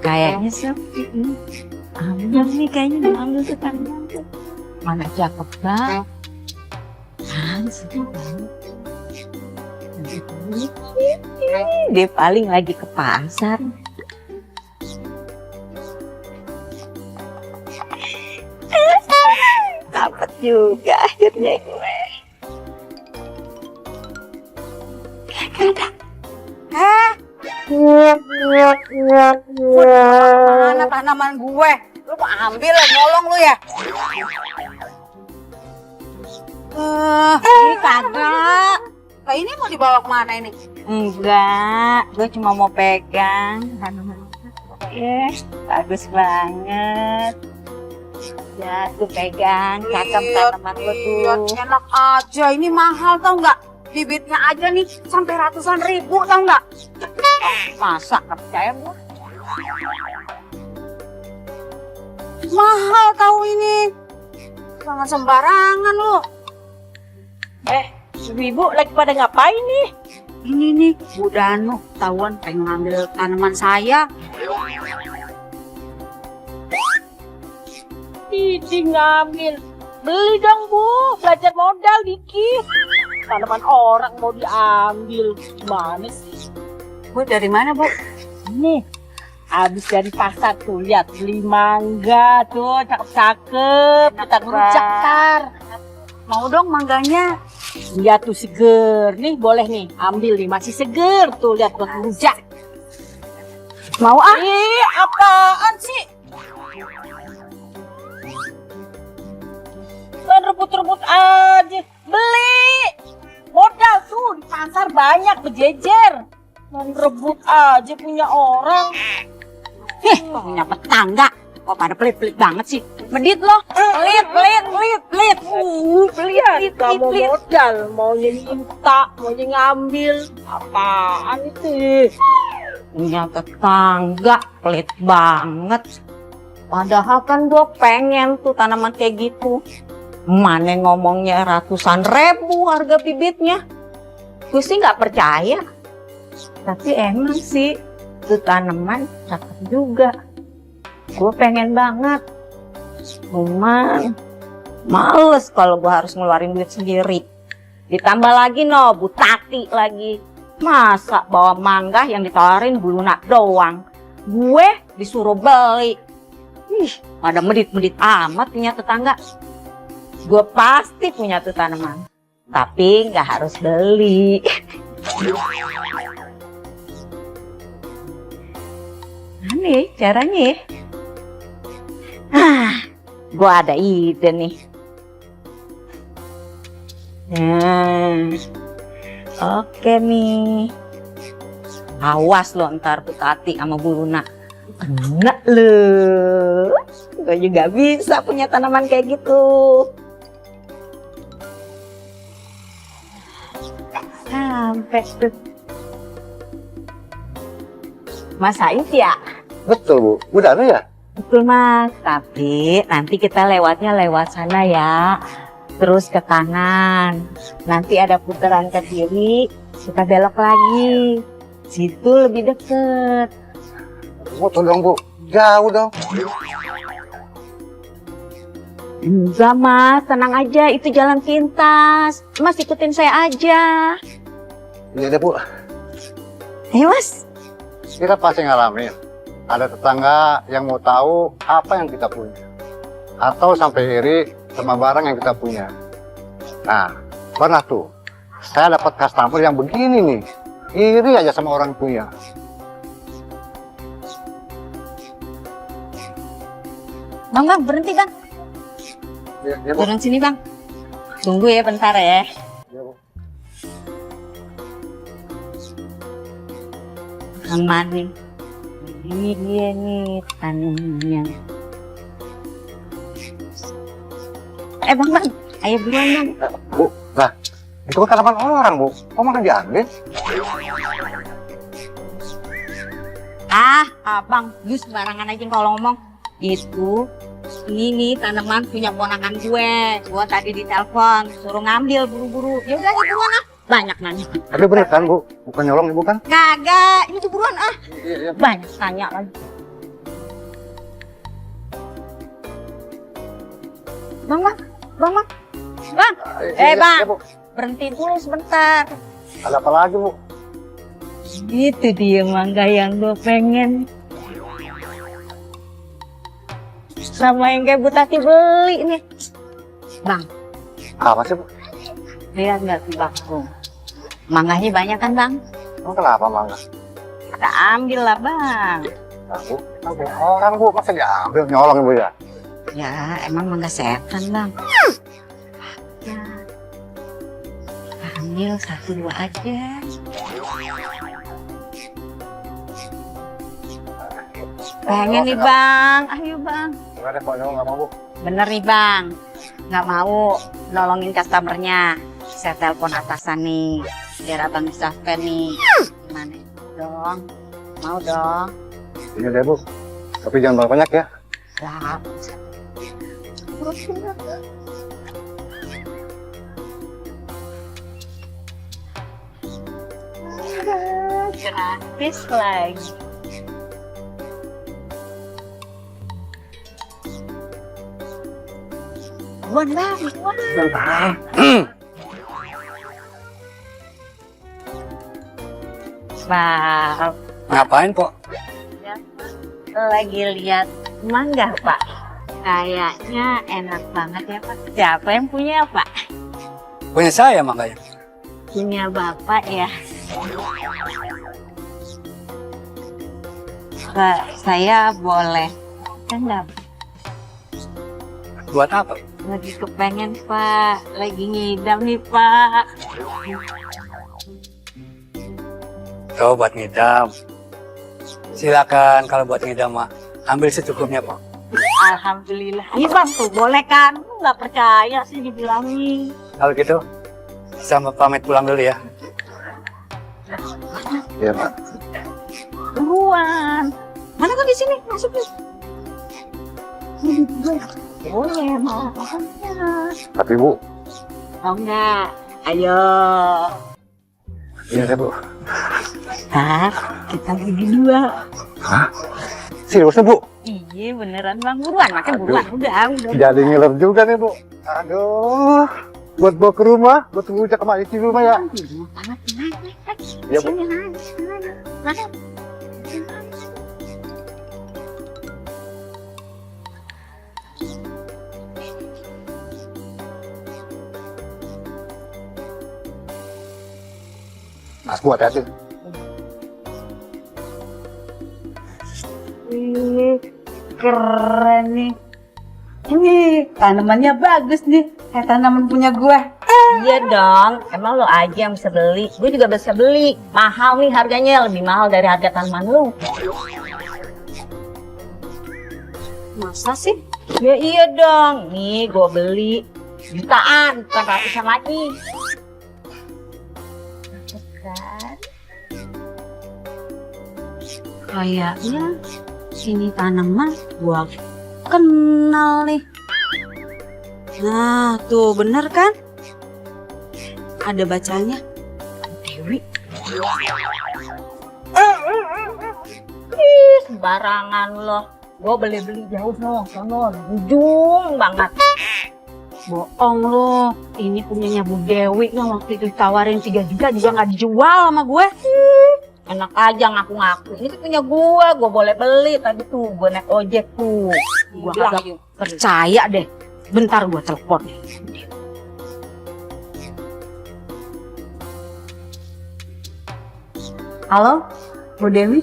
Kayaknya sepi nih. Ambil nih kayaknya ambil tuh tanaman tuh. Mana cakep banget. Sepi banget. Dia paling lagi ke pasar. Dapat juga akhirnya gue. Mana tanaman gue? Lu mau ambil lah, nyolong lu ya? Ini kagak. Lah ini mau dibawa kemana ini? Enggak, gue cuma mau pegang tanaman. Bagus banget. Ya, tuh pegang, cakep tanaman gue tuh. Enak aja, ini mahal tau nggak? Bibitnya aja nih sampai ratusan ribu tau nggak? Masa nggak percaya gue? Mahal tau ini. Jangan sembarangan lu. Ibu lagi pada ngapain nih? Ini nih, Bu Danu tahuan pengen ngambil tanaman saya. Ini ngambil. Beli dong Bu, belajar modal dikit. Tanaman orang mau diambil. Gimana sih? Bu dari mana Bu? Nih, habis dari pasar tuh, lihat beli mangga tuh, cakep-cakep. Kita ngerujak tar. Mau dong mangganya. Lihat tuh seger, nih boleh nih, ambil nih, masih seger tuh, lihat buat ngerujak. Mau ah? Ih, apaan sih? Kan rebut-rebut aja, beli. Modal tuh di pasar banyak berjejer. Dan rebut aja punya orang. Punya tetangga. Kok pada pelit-pelit banget sih? Medit loh. Pelit. Lihat, kamu modal, maunya minta, maunya ngambil. Apaan itu? Punya tetangga, pelit banget. Padahal kan gue pengen tuh tanaman kayak gitu. Mana ngomongnya ratusan ribu harga bibitnya. Gue sih nggak percaya. Tapi emang sih, tuh tanaman cakep juga. Gue pengen banget. Cuman males kalau gue harus ngeluarin duit sendiri. Ditambah lagi Bu Tati lagi. Masa bawa mangga yang ditawarin Bu Luna doang. Gue disuruh beli. Pada medit-medit amat punya tetangga. Gue pasti punya tuh tanaman. Tapi nggak harus beli. Aneh caranya ya. Gue ada ide nih. Oke nih. Awas lo ntar Bu Tati sama Bu Luna. Kena lo. Gue juga bisa punya tanaman kayak gitu. Sampai tuh. Mas Said ya? Betul Bu, Bu Danu ya? Betul Mas, tapi nanti kita lewatnya lewat sana ya. Terus ke kanan. Nanti ada putaran ke kiri, kita belok lagi. Situ lebih deket. Betul dong Bu, jauh dong. Enggak Mas, tenang aja, itu jalan pintas. Mas ikutin saya aja. Iya deh Bu, Ayo Mas. kita pasti ngalamin. Ada tetangga yang mau tahu apa yang kita punya. Atau sampai iri sama barang yang kita punya. Nah, pernah tuh, saya dapat customer yang begini nih. Iri aja sama orang punya. Bang, berhenti Bang. Ya, Bu. Turun sini Bang. Tunggu ya bentar ya. Ya, Bu. Aman nih. Ini dia nih tanamannya. Bang, ayo buruan Bang. Bu, nah, itu kan tanaman orang Bu. Kok malah diambil? Abang, lu sembarangan aja kalau ngomong. Itu, ini nih tanaman punya ponakan gue. Gue tadi ditelepon, suruh ngambil buru-buru. Ya udah, buruan ah. Banyak nanya. Tapi bener kan Bu? Bukan nyolong Ibu kan? Kagak, ini tuh buruan ah. Iya. Banyak tanya lagi. Bang, bang, bang, bang. Bang, Iya, Bang. iya, Bu. Berhenti dulu sebentar. Ada apa lagi, Bu? Itu dia mangga yang gue pengen. Sama yang kayak Bu Tati beli nih. Bang, Apa sih, Bu? lihat nggak tuh Bang? Mangganya banyak kan Bang? Emang kenapa, Mangga? Kita ambil lah Bang. Nah, Bu, kita punya orang, Bu. Masa diambil nyolong, Bu, ya? Ya emang mangga setan Bang. Ya, ambil 1-2 aja. Pengen nih Bang, ayo Bang. Enggak deh, Pak. Nggak mau, Bu. Bener nih Bang, nggak mau nolongin customernya. Saya telepon atasan nih, biar abang bisa scan nih. Gimana dong? Mau dong? Iya deh, Bu. Tapi jangan banyak ya. Lah, gratis lagi. Buan Bang, buan. Bang, Ngapain, Pok? lagi lihat mangga Pak. Kayaknya enak banget ya Pak. Siapa yang punya Pak? Punya saya makanya. Punya Bapak ya. Pak, saya boleh enggak? Buat apa? Lagi kepengen Pak, lagi ngidam nih Pak. Tuh buat ngidam. Silakan kalau buat ngidam mah ambil secukupnya, Pok. Alhamdulillah. Ini Bang tuh boleh kan? Nggak percaya sih dibilangin. Kalau gitu, sama pamit pulang dulu ya. Iya, Pak. Buruan. Mana kan di sini? Masuk yuk. Boleh makannya. Tapi, Bu. Mau nggak? Ayo. Iya deh, Bu. Hah? Kita bagi 2. Hah? Serius, Bu? Iya beneran Bang, buruan makan buruan. Udah. Jadi ngiler juga nih, Bu. Aduh. Buat bawa ke rumah, buat rujak sama isi rumah ya. Iya, Bu. Mas, Bu, hati-hati. Keren nih. Ini tanamannya bagus nih. Kayak tanaman punya gue. Iya dong, emang lo aja yang bisa beli. Gue juga bisa beli. Mahal nih harganya, lebih mahal dari harga tanaman lo. Masa sih? Ya iya dong, nih gue beli jutaan, bukan ratusan lagi. Kan? Kayaknya ini tanaman gue kenal nih. Nah, tuh bener kan? Ada bacanya. Dewi. Ih, sembarangan loh. Gue beli-beli jauh no, sono, ujung banget. Bohong lo. Ini punyanya Bu Dewi yang waktu itu ditawarin 3 juta juga nggak dijual sama gue. Enak aja ngaku-ngaku. Ini tuh punya gue boleh beli. Tadi tuh gue naik ojek tuh. Gue kagak percaya deh. Bentar gue telepon. Halo, Bu Dewi.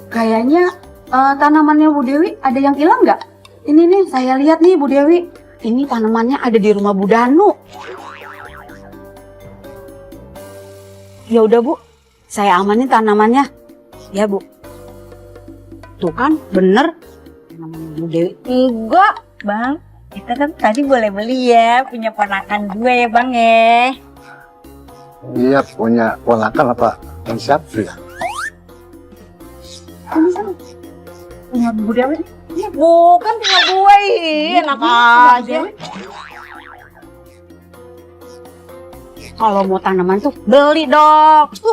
Kayaknya tanamannya Bu Dewi ada yang hilang nggak? Ini nih, saya lihat nih Bu Dewi. Ini tanamannya ada di rumah Bu Danu. Ya udah Bu, saya amanin tanamannya. Ya Bu. Tuh kan, bener. Tanaman Bu Dewi. Enggak, Bang. Kita kan tadi boleh beli ya. Punya ponakan gue ya, Bang ya. Iya, punya ponakan apa? Yang siapa ya? Punya Bu Dewi. Bukan punya gue. Enak aja. Kalau mau tanaman tuh beli dong. Bu.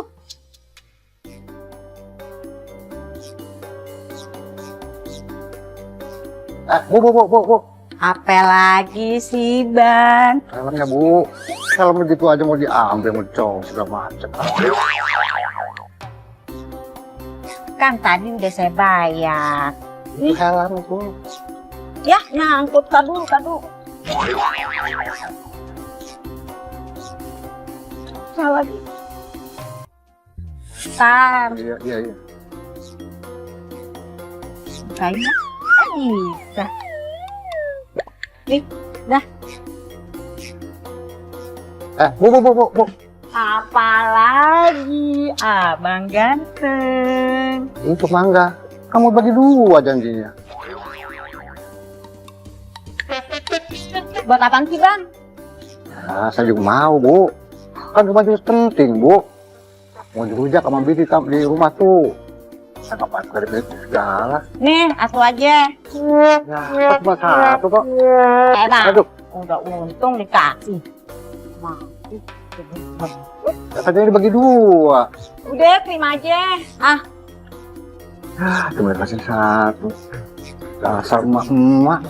Apalagi sih, Bang? Helmnya Bu, helm begitu aja mau diambil, mau dicong segala macam. Kan tadi udah saya bayar. Itu helm Bu. Ya, nyangkut. Kadu. Salah lagi. Ntar, Iya. kayaknya bisa. Nih, dah. Bu. Apalagi abang ganteng. Untuk mangga. Kamu bagi 2 janjinya. Buat apaan sih, Bang? Nah, saya juga mau, Bu. Kan rumah juga penting, Bu. Mau dirujak sama bini di rumah tuh. Saya ngapain dari bini segala. Nih, asuh aja. Ya, cuma 1 kok. Bang. Aduh, Udah untung dikasih. katanya dibagi 2. Udah, terima aja. Cuma dikasih 1. Dasar emak-emak.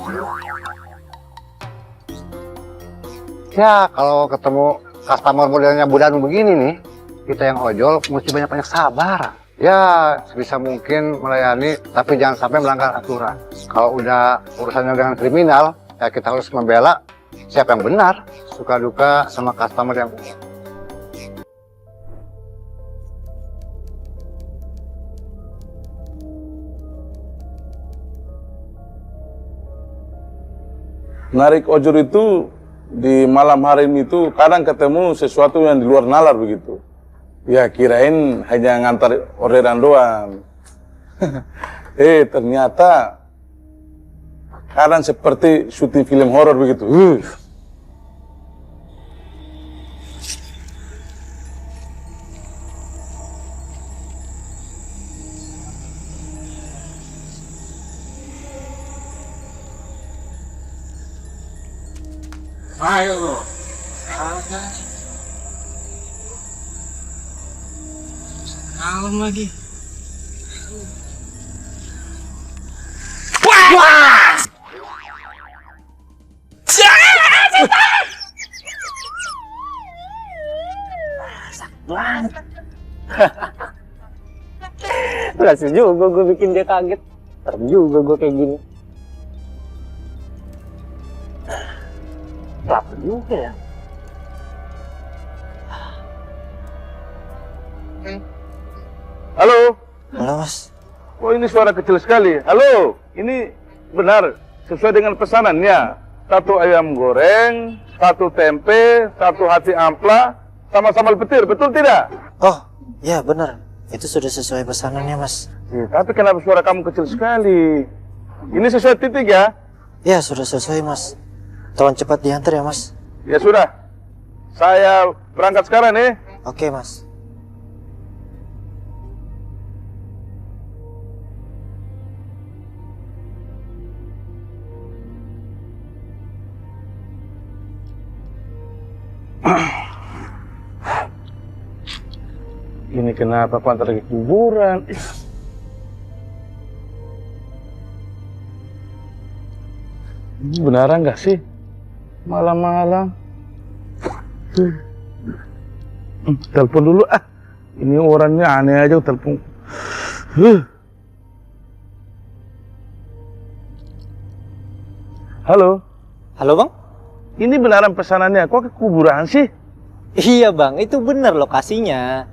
Ya, kalau ketemu customer modelnya Bu Danu begini nih, kita yang ojol mesti banyak-banyak sabar. Ya, sebisa mungkin melayani, tapi jangan sampai melanggar aturan. Kalau udah urusannya dengan kriminal, ya kita harus membela siapa yang benar, suka-duka sama customer yang narik ojol itu di malam hari itu kadang ketemu sesuatu yang di luar nalar begitu. Ya kirain hanya ngantar orderan doang. Ternyata kadang seperti syuting film horor begitu. Ayo. Kalem lagi. Berhasil juga gue bikin dia kaget. Serem juga gue kayak gini. Lapar juga ya. Halo? Halo mas. Oh ini suara kecil sekali. Halo? Ini benar sesuai dengan pesanannya. 1 ayam goreng, 1 tempe, 1 hati ampla, sama sambal petir. Betul tidak? Oh ya benar. Itu sudah sesuai pesanannya mas. Tapi kenapa suara kamu kecil sekali? Ini sesuai titik ya? Ya sudah sesuai mas. Tolong cepat diantar ya mas. Ya sudah. Saya berangkat sekarang nih. Oke mas. Ini kenapa aku antar lagi kuburan? Ini beneran nggak sih? Malam-malam. Telepon dulu ah. Ini orangnya aneh aja telepon. Halo. Halo bang. Ini beneran pesanannya. Kok ke kuburan sih? Iya bang, itu benar lokasinya.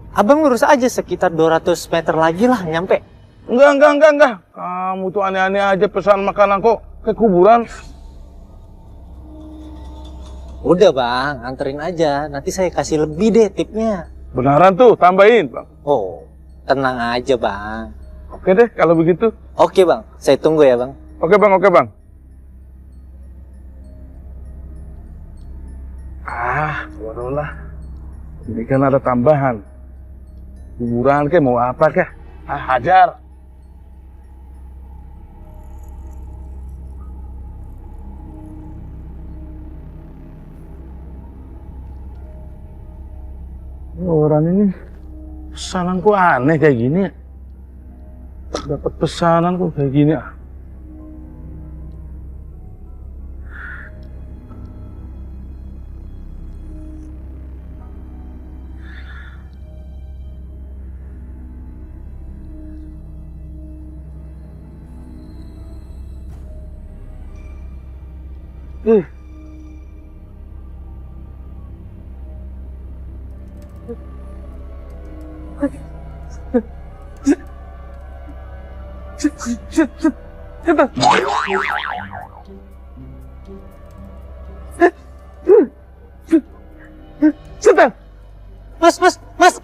Abang lurus aja sekitar 200 meter lagi lah nyampe. Enggak. Kamu tuh aneh-aneh aja pesan makanan kok ke kuburan. Udah bang, anterin aja. Nanti saya kasih lebih deh tipnya. Beneran tuh, tambahin bang. Oh, tenang aja bang. Oke deh kalau begitu. Oke bang, saya tunggu ya bang. Oke bang. Waduh. Ini kan ada tambahan. Kuburan ke mau apa kah? Hajar. Orang ini pesananku aneh kayak gini. Dapat pesananku kayak gini. Setan. Setan. Mas, mas, mas.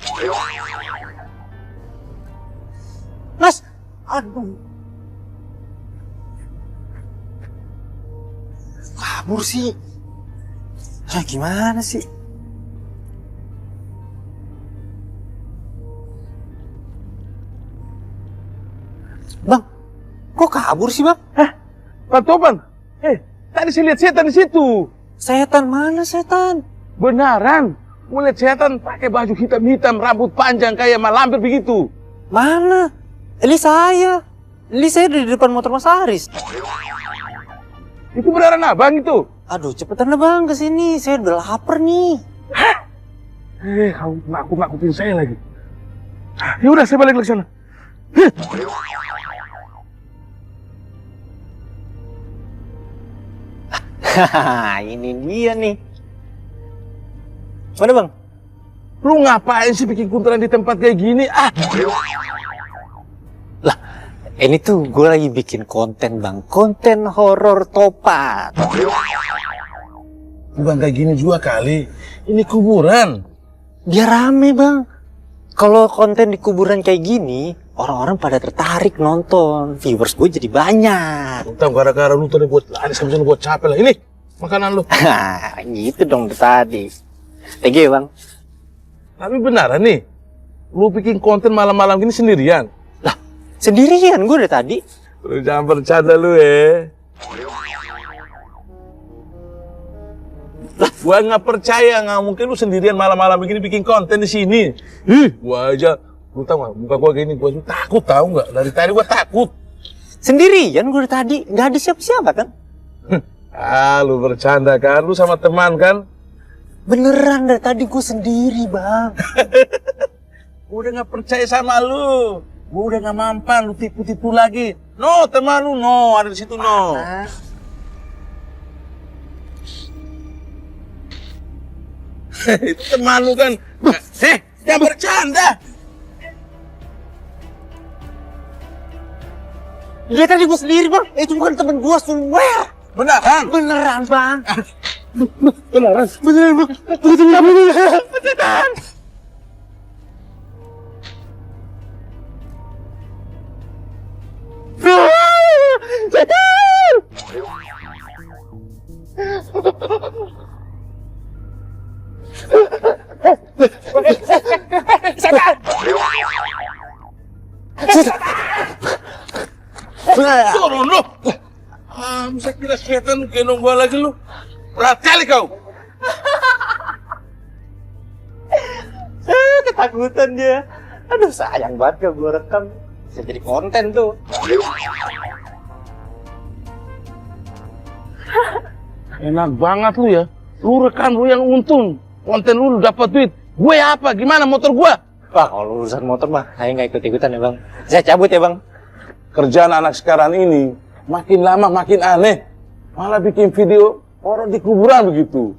Mas, aduh. Kabur sih. Ah, gimana sih? Bang, kok kabur sih, Bang? Pak Topan. Tadi saya lihat setan di situ. Setan mana setan? Benaran. Gue lihat setan pakai baju hitam-hitam, rambut panjang kayak malampir begitu. Mana? Ini saya. Ini saya di depan motor Mas Aris. Itu beneran abang itu? Aduh, cepetan lah Bang ke sini. Saya udah lapar nih. Kamu nakut-nakutin saya lagi. Ya udah, saya balik ke sana. Hahaha, ini dia nih. Mana Bang? Lu ngapain sih bikin kuntilan di tempat kayak gini? Lah, ini tuh gue lagi bikin konten Bang. Konten horor topat. Bukan kayak gini juga kali. Ini kuburan. Biar rame Bang. Kalau konten di kuburan kayak gini, orang-orang pada tertarik nonton. Viewers gue jadi banyak. Entah gara-gara lu tadi buat lari sampai buat capek lah. Ini makanan lu. Hah, gitu dong tadi. Thank you Bang. Tapi beneran nih, lu bikin konten malam-malam gini sendirian? Lah, sendirian gue dari tadi. Lu jangan bercanda lu ya. Lah, gua nggak percaya, nggak mungkin lu sendirian malam-malam begini bikin konten di sini. Gua aja, lu tau nggak, muka gua gini, gua takut tau nggak? Dari tadi gua takut. Sendirian gue dari tadi, nggak ada siapa-siapa kan? Lu bercanda kan? Lu sama teman kan? Beneran dari tadi gue sendiri Bang. Gua udah nggak percaya sama lu. Gua udah nggak mampan, lu tipu-tipu lagi. No, teman lu, no, ada di situ, no. Itu teman lu kan. Jangan bercanda. Dia tadi gue sendiri Bang, itu bukan temen gue, swear. Beneran? Beneran Bang. Beneran? Beneran Bang. Beneran. Turun lu. Saya kira setan gendong gua lagi lu. Berat kali kau. Ketakutan dia. Aduh sayang banget gak gue rekam. Bisa jadi konten tuh. Enak banget lu ya. Lu rekam lu yang untung. Konten lu dapat duit. Gue apa? Gimana motor gua? Wah kalau urusan motor mah saya nggak ikut-ikutan ya Bang. Saya cabut ya Bang. Kerjaan anak sekarang ini makin lama makin aneh. Malah bikin video orang di kuburan begitu.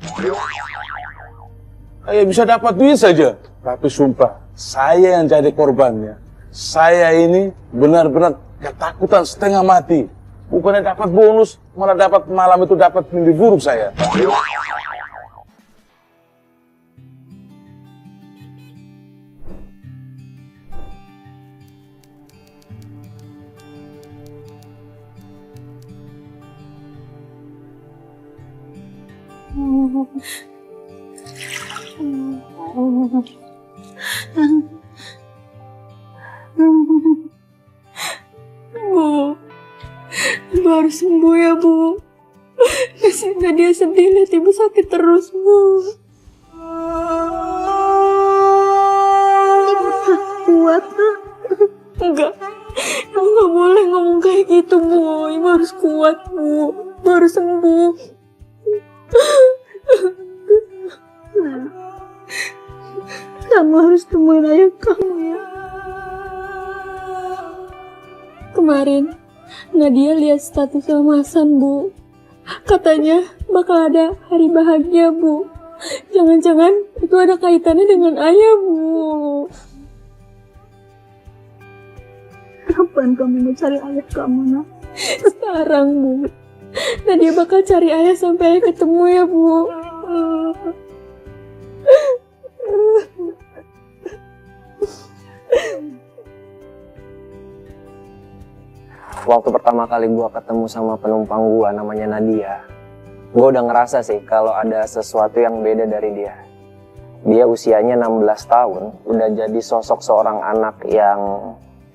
Kayak bisa dapat duit saja. Tapi sumpah, saya yang jadi korbannya. Saya ini benar-benar ketakutan setengah mati. Bukannya dapat bonus, malah dapat malam itu dapat mimpi buruk saya. Bu harus sembuh ya Bu. Kasihan dia sedih lihat ibu sakit terus Bu. Ibu tak kuat. Enggak, ibu nggak boleh ngomong kayak gitu Bu. Ibu harus kuat Bu. Ibu harus sembuh. Kamu harus temuin ayah kamu ya. Kemarin Nadia lihat status Mas Hasan Bu. Katanya bakal ada hari bahagia, Bu. Jangan-jangan itu ada kaitannya dengan ayah, Bu. Kapan kamu mau cari ayah kamu, Nak? Sekarang, Bu. Nadia bakal cari ayah sampai ayah ketemu ya, Bu. Waktu pertama kali gua ketemu sama penumpang gua namanya Nadia, gua udah ngerasa sih kalau ada sesuatu yang beda dari dia. Dia usianya 16 tahun, udah jadi sosok seorang anak yang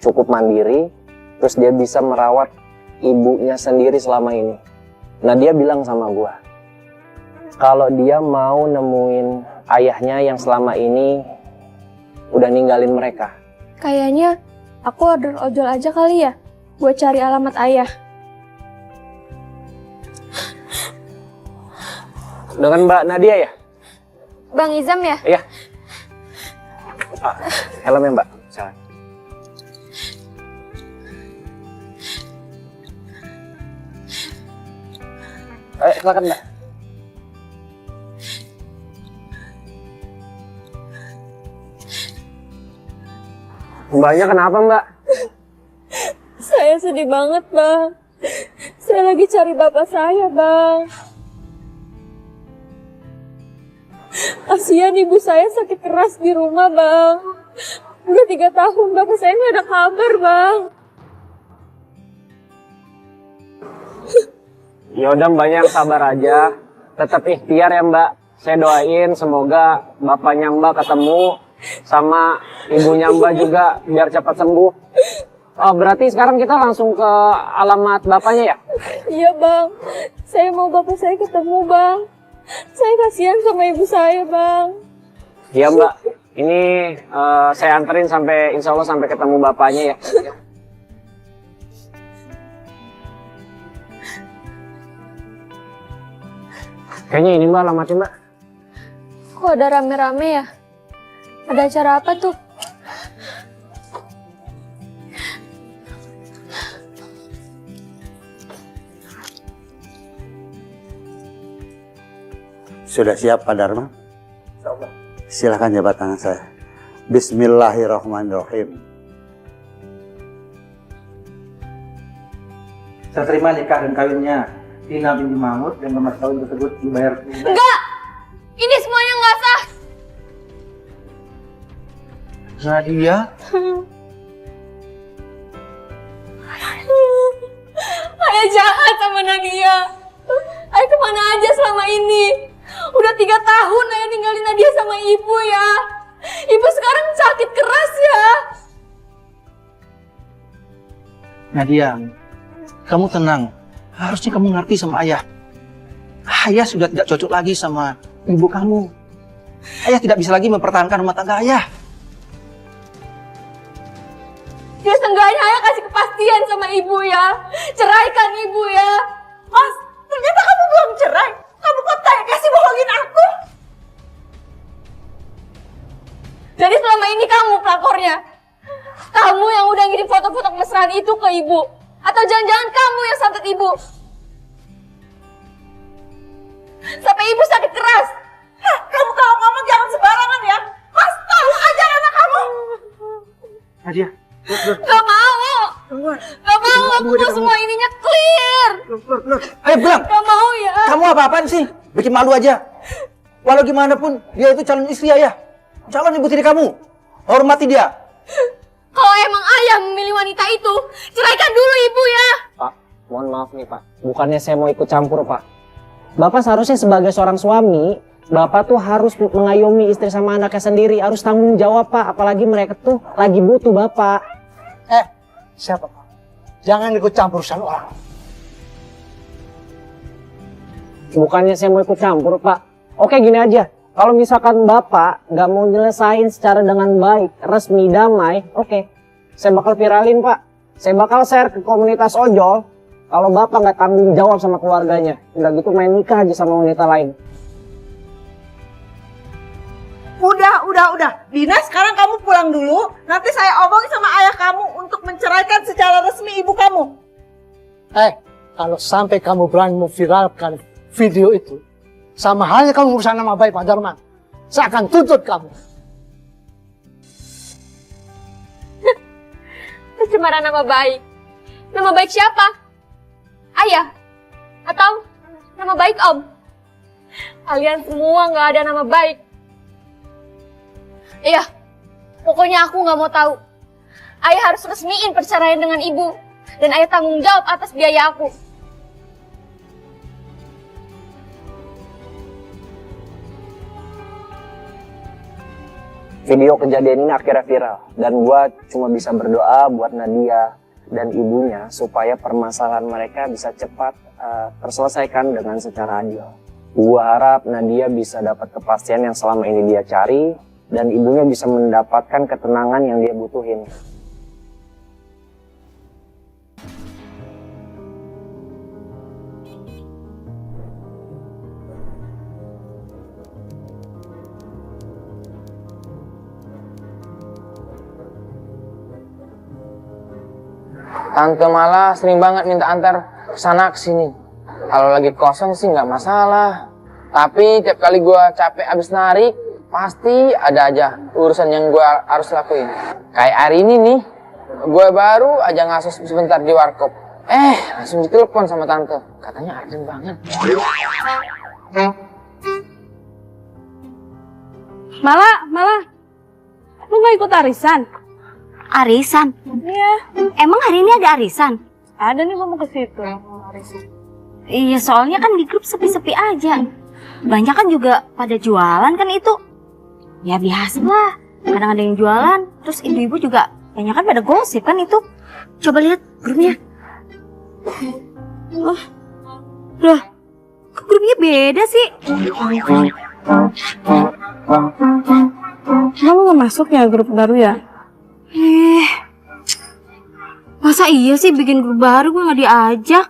cukup mandiri, terus dia bisa merawat ibunya sendiri selama ini. Nah, dia bilang sama gua, kalau dia mau nemuin ayahnya yang selama ini udah ninggalin mereka. Kayaknya aku order ojol aja kali ya, buat cari alamat ayah. Dengan Mbak Nadia ya? Bang Izam ya? Iya. Helmnya Mbak. Salah. Silakan Mbak. Mbaknya kenapa Mbak? Saya sedih banget, Bang. Saya lagi cari bapak saya, Bang. Kasihan ibu saya sakit keras di rumah, Bang. Udah 3 tahun bapak saya nggak ada kabar, Bang. Yaudah Mbaknya yang sabar aja. Tetap ikhtiar ya Mbak. Saya doain semoga bapaknya Mbak ketemu sama ibunya Mbak juga biar cepat sembuh. Oh, berarti sekarang kita langsung ke alamat bapaknya ya? Iya, Bang. Saya mau bapak saya ketemu, Bang. Saya kasihan sama ibu saya, Bang. Iya Mbak. Ini saya anterin sampai insya Allah sampai ketemu bapaknya ya. Kayaknya ini Mbak alamatnya Mbak. Kok ada rame-rame ya? Ada acara apa tuh? Sudah siap Pak Dharma? Silakan jabat tangan saya. Bismillahirrahmanirrahim. Saya terima nikah dan kawinnya Tina binti Mahmud dan mas kawin tersebut dibayar tunai. Enggak! Ini semuanya nggak sah! Nadia? Ayah jahat sama Nadia. Ayah kemana aja selama ini? Udah 3 tahun ayah ninggalin Nadia sama ibu ya. Ibu sekarang sakit keras ya. Nadia, kamu tenang. Harusnya kamu ngerti sama ayah. Ayah sudah tidak cocok lagi sama ibu kamu. Ayah tidak bisa lagi mempertahankan rumah tangga ayah. Ya seenggaknya ayah kasih kepastian sama ibu ya. Ceraikan ibu ya. Mas, ternyata kamu belum cerai. Kamu kok kasih bohongin aku? Jadi selama ini kamu pelakornya? Kamu yang udah ngirim foto-foto kemesraan itu ke ibu? Atau jangan-jangan kamu yang santet ibu? Sampai ibu sakit keras. Hah, kamu kalau ngomong jangan sembarangan ya. Mas, tahu aja anak kamu. Nadia, Gak mau. Gak mau, aku mau semua ininya clear. ayo pulang. Gak mau ya. Kamu apa-apaan sih? Bikin malu aja. Walau gimana pun, dia itu calon istri ayah. Calon ibu tiri kamu. Hormati dia. Kalau emang ayah memilih wanita itu, ceraikan dulu ibu ya. Pak, mohon maaf nih Pak. Bukannya saya mau ikut campur Pak. Bapak seharusnya sebagai seorang suami, Bapak tuh harus mengayomi istri sama anaknya sendiri. Harus tanggung jawab Pak. Apalagi mereka tuh lagi butuh Bapak. Siapa Pak? Jangan ikut campur urusan orang. Bukannya saya mau ikut campur Pak. Oke gini aja. Kalau misalkan Bapak nggak mau nyelesain secara dengan baik, resmi, damai, oke. Saya bakal viralin Pak. Saya bakal share ke komunitas ojol. Kalau Bapak nggak tanggung jawab sama keluarganya. Udah gitu main nikah aja sama wanita lain. Udah. Dina, sekarang kamu pulang dulu. Nanti saya omongin sama ayah kamu untuk menceraikan secara resmi ibu kamu. kalau sampai kamu berani memviralkan video itu, sama halnya kamu merusak nama baik Pak Darman. Saya akan tuntut kamu. Pencemaran nama baik. Nama baik siapa? Ayah? Atau nama baik Om? Kalian semua nggak ada nama baik. Iya, pokoknya aku nggak mau tahu. Ayah harus resmiin perceraian dengan ibu. Dan ayah tanggung jawab atas biaya aku. Video kejadian ini akhirnya viral. Dan gue cuma bisa berdoa buat Nadia dan ibunya supaya permasalahan mereka bisa cepat terselesaikan dengan secara adil. Gue harap Nadia bisa dapat kepastian yang selama ini dia cari dan ibunya bisa mendapatkan ketenangan yang dia butuhin. Tante malah sering banget minta antar kesana kesini. Kalau lagi kosong sih nggak masalah. Tapi tiap kali gue capek abis narik, pasti ada aja urusan yang gue harus lakuin. Kayak hari ini nih, gue baru aja ngasus sebentar di warkop. Langsung ditelepon sama tante. Katanya urgent banget. Malah, lu nggak ikut arisan? Arisan? Iya. Emang hari ini ada arisan? Ada nih, gua mau ke situ. Arisan. Iya, soalnya kan di grup sepi-sepi aja. Banyak kan juga pada jualan kan itu. Ya biasa lah. Kadang ada yang jualan, terus ibu-ibu juga banyak kan pada gosip kan itu. Coba lihat grupnya. Oh, loh, kok grupnya beda sih? Kamu nggak masuk ya grup baru ya? Masa iya sih bikin grup baru gue nggak diajak?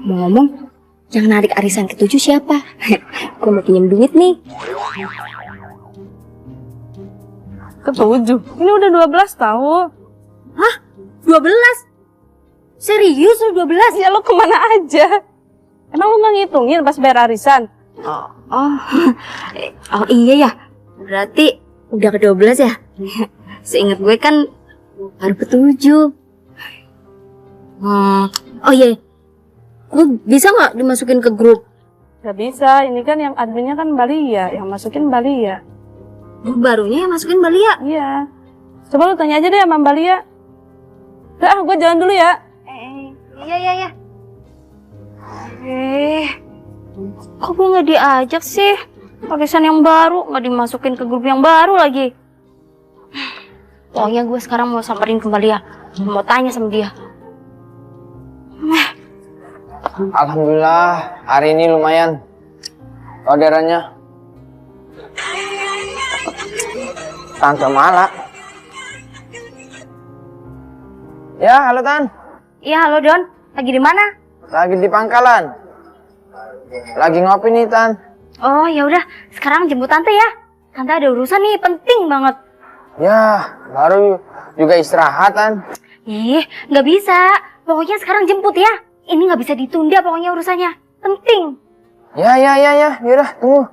Mau ngomong, yang narik arisan ke-7 siapa? Gue mau pinjam duit nih. Ke-7? Ini udah 12 tahu. Hah? 12? Serius lu 12? Ya lo kemana aja? Emang lu nggak ngitungin pas bayar arisan? Oh iya ya, berarti udah ke-12 ya? Seingat gue kan baru ke-7. Oh iya, gue bisa nggak dimasukin ke grup? Gak bisa, ini kan yang adminnya kan Balia, yang masukin Balia. Grup barunya yang masukin Balia? Iya. Coba lu tanya aja deh sama Balia. Udah, gue jalan dulu ya. Iya. Kok gue nggak diajak sih? Arisan yang baru nggak dimasukin ke grup yang baru lagi. Pokoknya gue sekarang mau samperin ke Balia, mau tanya sama dia. Alhamdulillah, hari ini lumayan orderannya. Tante Mala. Ya, halo Tan. Iya, halo Don. Lagi di mana? Lagi di pangkalan. Lagi ngopi nih, Tan. Oh, ya udah. Sekarang jemput Tante ya. Tante ada urusan nih, penting banget. Ya, baru juga istirahat, Tan. Nggak bisa. Pokoknya sekarang jemput ya. Ini nggak bisa ditunda pokoknya urusannya. Penting. Ya. Yaudah, tunggu.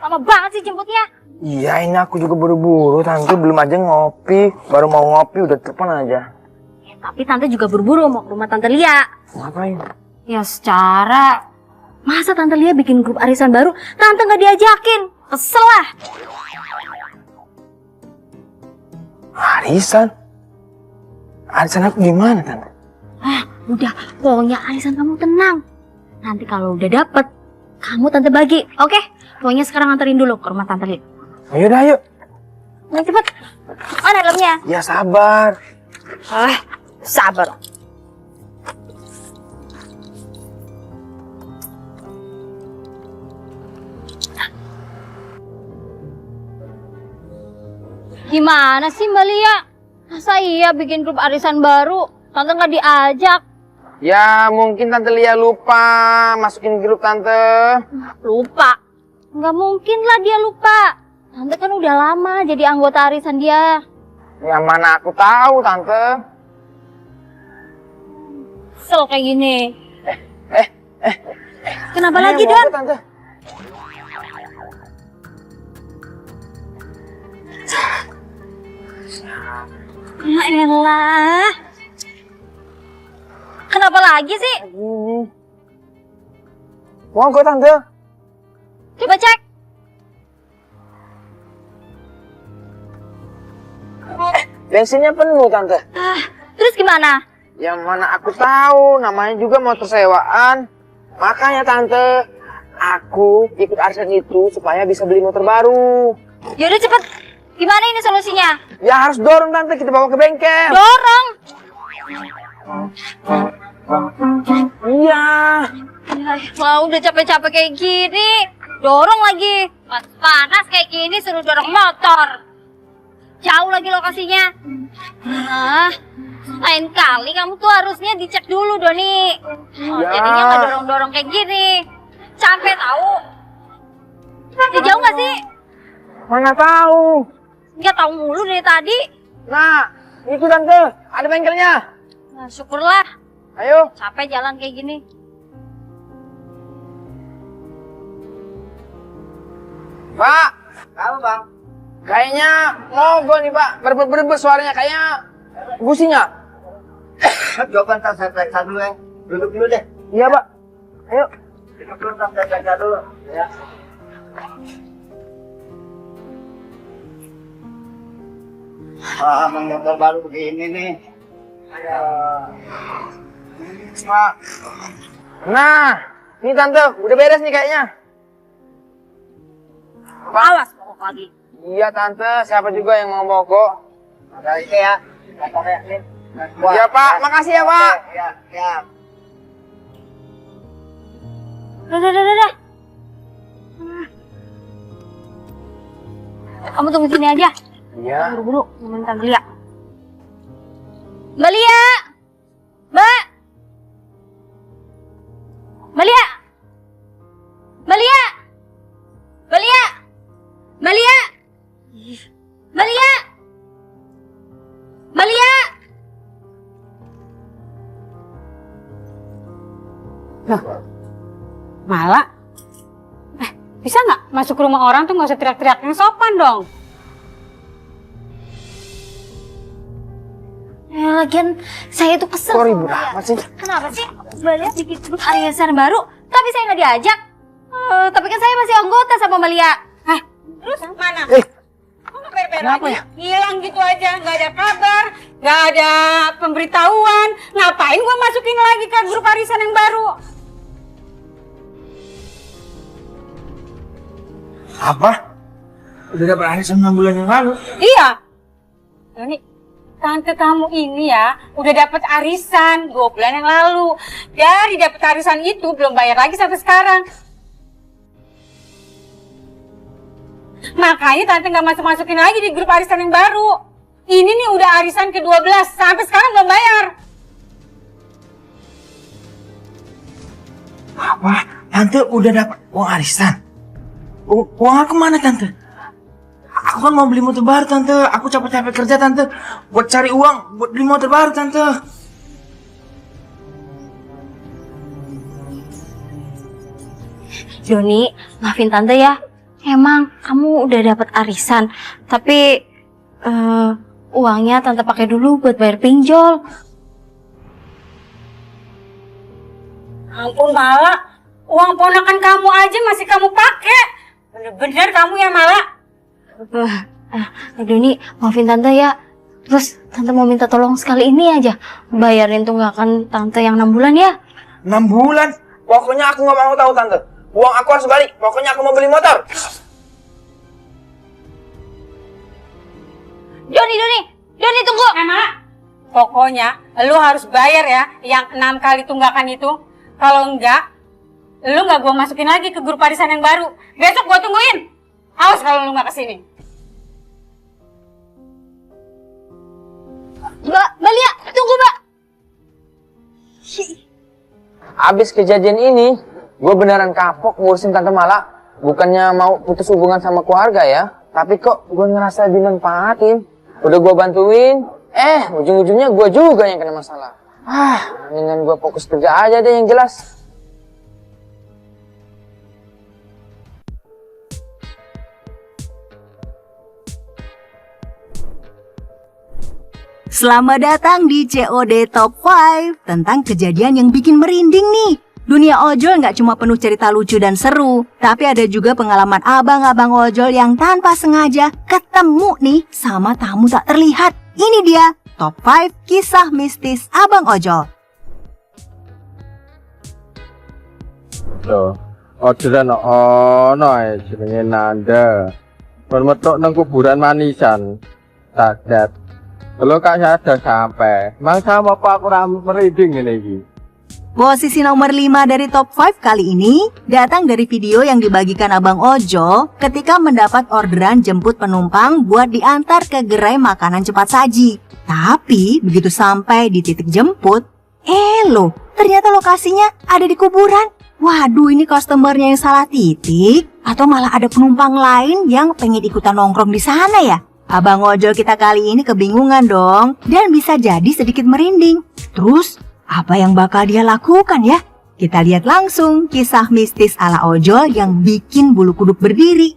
Lama banget sih jemputnya. Iya, ini aku juga buru-buru. Tante belum aja ngopi. Baru mau ngopi udah telepon aja. Tapi Tante juga buru-buru mau ke rumah Tante Lia. Ngapain? Ya secara... Masa Tante Lia bikin grup arisan baru, Tante nggak diajakin? Kesel lah. Arisan? Arisan aku gimana, Tante? Udah, pokoknya arisan kamu tenang. Nanti kalau udah dapet, kamu Tante bagi, oke? Pokoknya sekarang anterin dulu ke rumah Tante Lia. Yaudah, yuk. Ayo cepet. Mana dalamnya? Ya sabar. Sabar. Gimana sih Mbak Lia? Masa iya bikin grup arisan baru? Tante nggak diajak. Ya mungkin Tante Lia lupa masukin grup Tante. Lupa. Nggak mungkin lah dia lupa. Tante kan udah lama jadi anggota arisan dia. Yang mana aku tahu, Tante. Kesel kayak gini. Kenapa Ini lagi, yang mau Don? aku, Tante. Ya elah. Kenapa lagi sih? Mau gue, Tante. Coba cek. Bensinnya penuh, Tante. Terus gimana? Yang mana aku tahu, namanya juga motor sewaan. Makanya, Tante, aku ikut arisan itu supaya bisa beli motor baru. Yaudah cepet. Gimana ini solusinya? Ya harus dorong, Tante, kita bawa ke bengkel. Dorong. Iya. Wah, udah capek-capek kayak gini. Dorong lagi. Panas kayak gini suruh dorong motor. Jauh lagi lokasinya. Lain kali kamu tuh harusnya dicek dulu, Doni. Jadinya nggak dorong-dorong kayak gini. Capek tahu. Jauh nggak sih? Mana tahu. Nggak tahu mulu dari tadi. Nah, itu, Tante, ada bengkelnya. Nah, syukurlah. Ayo. Capek jalan kayak gini. Pak. Halo, Bang. Kayaknya mogok nih, Pak. Berber suaranya kayaknya businya. Coba ntar saya periksa dulu ya. Duduk dulu deh. Iya, Pak. Ayo. Duduk dulu, ntar saya periksa dulu. Ya. Emang motor baru begini nih. Pak. Nah, ini Tante, udah beres nih kayaknya. Awas mogok lagi. Iya, Tante, siapa juga yang mau mogok? Ada itu ya. Motornya nih. Iya, Pak. Makasih ya, Pak. Ya, ya. Udah. Kamu tunggu sini aja. Iya. Buru-buru, nemenin Tante Lia. Mbak Lia! Mbak! Mbak Lia! Mbak Lia! Mbak Lia! Mbak Lia! Mbak Lia! Mbak Lia! Mala? Bisa nggak masuk ke rumah orang tuh nggak usah teriak-teriak, yang sopan dong. Lagian saya tuh kesel. Kok ribut amat sih? Kenapa sih? Mbak Lia bikin grup arisan baru, tapi saya nggak diajak. Tapi kan saya masih anggota sama Mbak Lia. Terus mana? Kenapa ya? Hilang gitu aja, nggak ada kabar, nggak ada pemberitahuan. Ngapain gua masukin lagi ke grup arisan yang baru? Apa? Udah dapat arisan 6 bulan yang lalu? Iya. Ini tante kamu ini ya udah dapat arisan 2 bulan yang lalu. Dari dapat arisan itu belum bayar lagi sampai sekarang. Makanya tante nggak masukin lagi di grup arisan yang baru. Ini nih udah arisan ke-12 sampai sekarang belum bayar. Apa? Tante udah dapat uang arisan? Uang aku mana, Tante? Aku kan mau beli motor baru, Tante. Aku capek-capek kerja, Tante, buat cari uang buat beli motor baru, Tante. Joni, maafin Tante ya. Emang kamu udah dapat arisan, tapi uangnya Tante pakai dulu buat bayar pinjol. Ampun Mala, uang ponakan kamu aja masih kamu pakai. Bener-bener kamu ya Mala. Joni, maafin Tante ya. Terus Tante mau minta tolong sekali ini aja, bayarin tunggakan Tante yang 6 bulan ya. 6 bulan? Pokoknya aku nggak mau tahu, Tante. Uang aku harus balik. Pokoknya aku mau beli motor. Joni tunggu. Mala, pokoknya lu harus bayar ya yang 6 kali tunggakan itu. Kalau enggak, lu nggak gua masukin lagi ke grup arisan yang baru. Besok gua tungguin. Awas kalau lu nggak kesini. Mbak Lia, tunggu Mbak. Abis kejadian ini, gue beneran kapok ngurusin Tante Mala. bukannya mau putus hubungan sama keluarga ya, tapi kok gue ngerasa dimanfaatin. Udah gue bantuin, ujung-ujungnya gue juga yang kena masalah. Mendingan gue fokus kerja aja deh yang jelas. Selamat datang di COD Top 5 tentang kejadian yang bikin merinding nih. Dunia ojol nggak cuma penuh cerita lucu dan seru, tapi ada juga pengalaman abang-abang ojol yang tanpa sengaja ketemu nih sama tamu tak terlihat. Ini dia Top 5 kisah mistis abang ojol. Loh, orderan ono ae jenenge Nanda. Memetok nang kuburan manisan. Tadat. Kalau kak saya ada sampai, masa apa aku merinding ini iki. Posisi nomor 5 dari top 5 kali ini datang dari video yang dibagikan abang ojol ketika mendapat orderan jemput penumpang buat diantar ke gerai makanan cepat saji. Tapi begitu sampai di titik jemput, loh, ternyata lokasinya ada di kuburan. Waduh, ini customernya yang salah titik atau malah ada penumpang lain yang pengen ikutan nongkrong di sana ya? Abang ojol kita kali ini kebingungan dong dan bisa jadi sedikit merinding. Terus apa yang bakal dia lakukan ya? Kita lihat langsung kisah mistis ala ojol yang bikin bulu kuduk berdiri.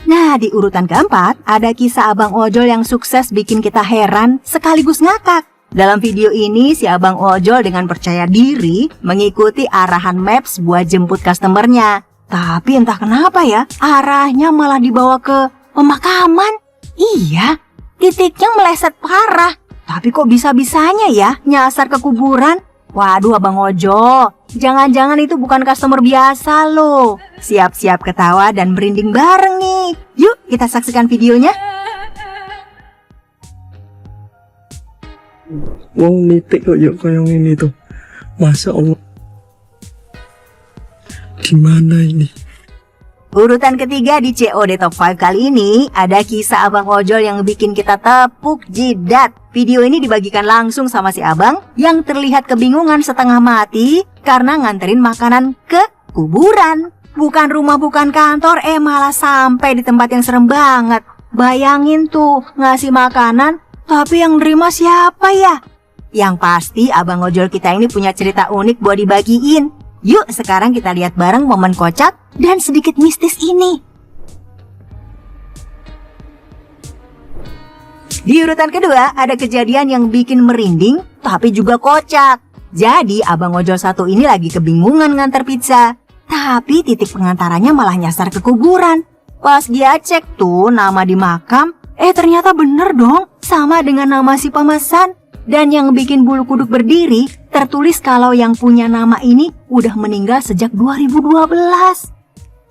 Nah, di urutan keempat ada kisah abang ojol yang sukses bikin kita heran sekaligus ngakak. Dalam video ini si abang ojol dengan percaya diri mengikuti arahan maps buat jemput customernya. Tapi entah kenapa ya, arahnya malah dibawa ke pemakaman. Iya, titiknya meleset parah. Tapi kok bisa-bisanya ya nyasar ke kuburan? Waduh abang ojol, jangan-jangan itu bukan customer biasa loh. Siap-siap ketawa dan merinding bareng nih. Yuk kita saksikan videonya. Wong nitik kok yuk kayak ini tuh. Masa Allah. Gimana ini? Urutan ketiga di COD Top 5 kali ini ada kisah abang ojol yang bikin kita tepuk jidat. Video ini dibagikan langsung sama si abang yang terlihat kebingungan setengah mati karena nganterin makanan ke kuburan. Bukan rumah, bukan kantor, malah sampai di tempat yang serem banget. Bayangin tuh, ngasih makanan, tapi yang nerima siapa ya? Yang pasti abang ojol kita ini punya cerita unik buat dibagiin. Yuk sekarang kita lihat bareng momen kocak dan sedikit mistis ini. Di urutan kedua ada kejadian yang bikin merinding tapi juga kocak. Jadi abang ojol satu ini lagi kebingungan ngantar pizza. Tapi titik pengantarannya malah nyasar ke kuburan. Pas dia cek tuh nama di makam, ternyata bener dong sama dengan nama si pemesan. Dan yang bikin bulu kuduk berdiri, tertulis kalau yang punya nama ini udah meninggal sejak 2012.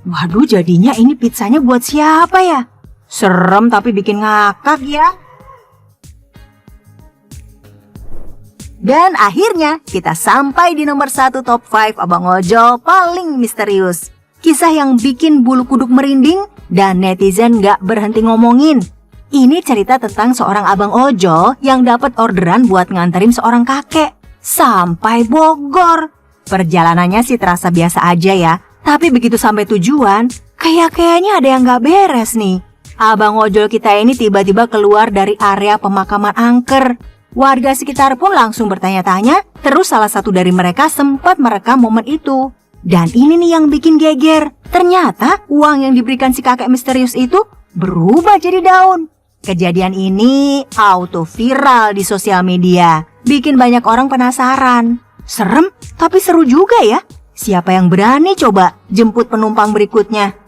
Waduh, jadinya ini pizzanya buat siapa ya? Serem tapi bikin ngakak ya. Dan akhirnya kita sampai di nomor 1 top 5 abang ojol paling misterius. Kisah yang bikin bulu kuduk merinding dan netizen gak berhenti ngomongin. Ini cerita tentang seorang abang ojol yang dapat orderan buat nganterin seorang kakek sampai Bogor. Perjalanannya sih terasa biasa aja ya, tapi begitu sampai tujuan, kayaknya ada yang gak beres nih. Abang ojol kita ini tiba-tiba keluar dari area pemakaman angker. Warga sekitar pun langsung bertanya-tanya, terus salah satu dari mereka sempat merekam momen itu. Dan ini nih yang bikin geger. Ternyata uang yang diberikan si kakek misterius itu berubah jadi daun. Kejadian ini auto viral di sosial media, bikin banyak orang penasaran. Serem, tapi seru juga ya. Siapa yang berani coba jemput penumpang berikutnya?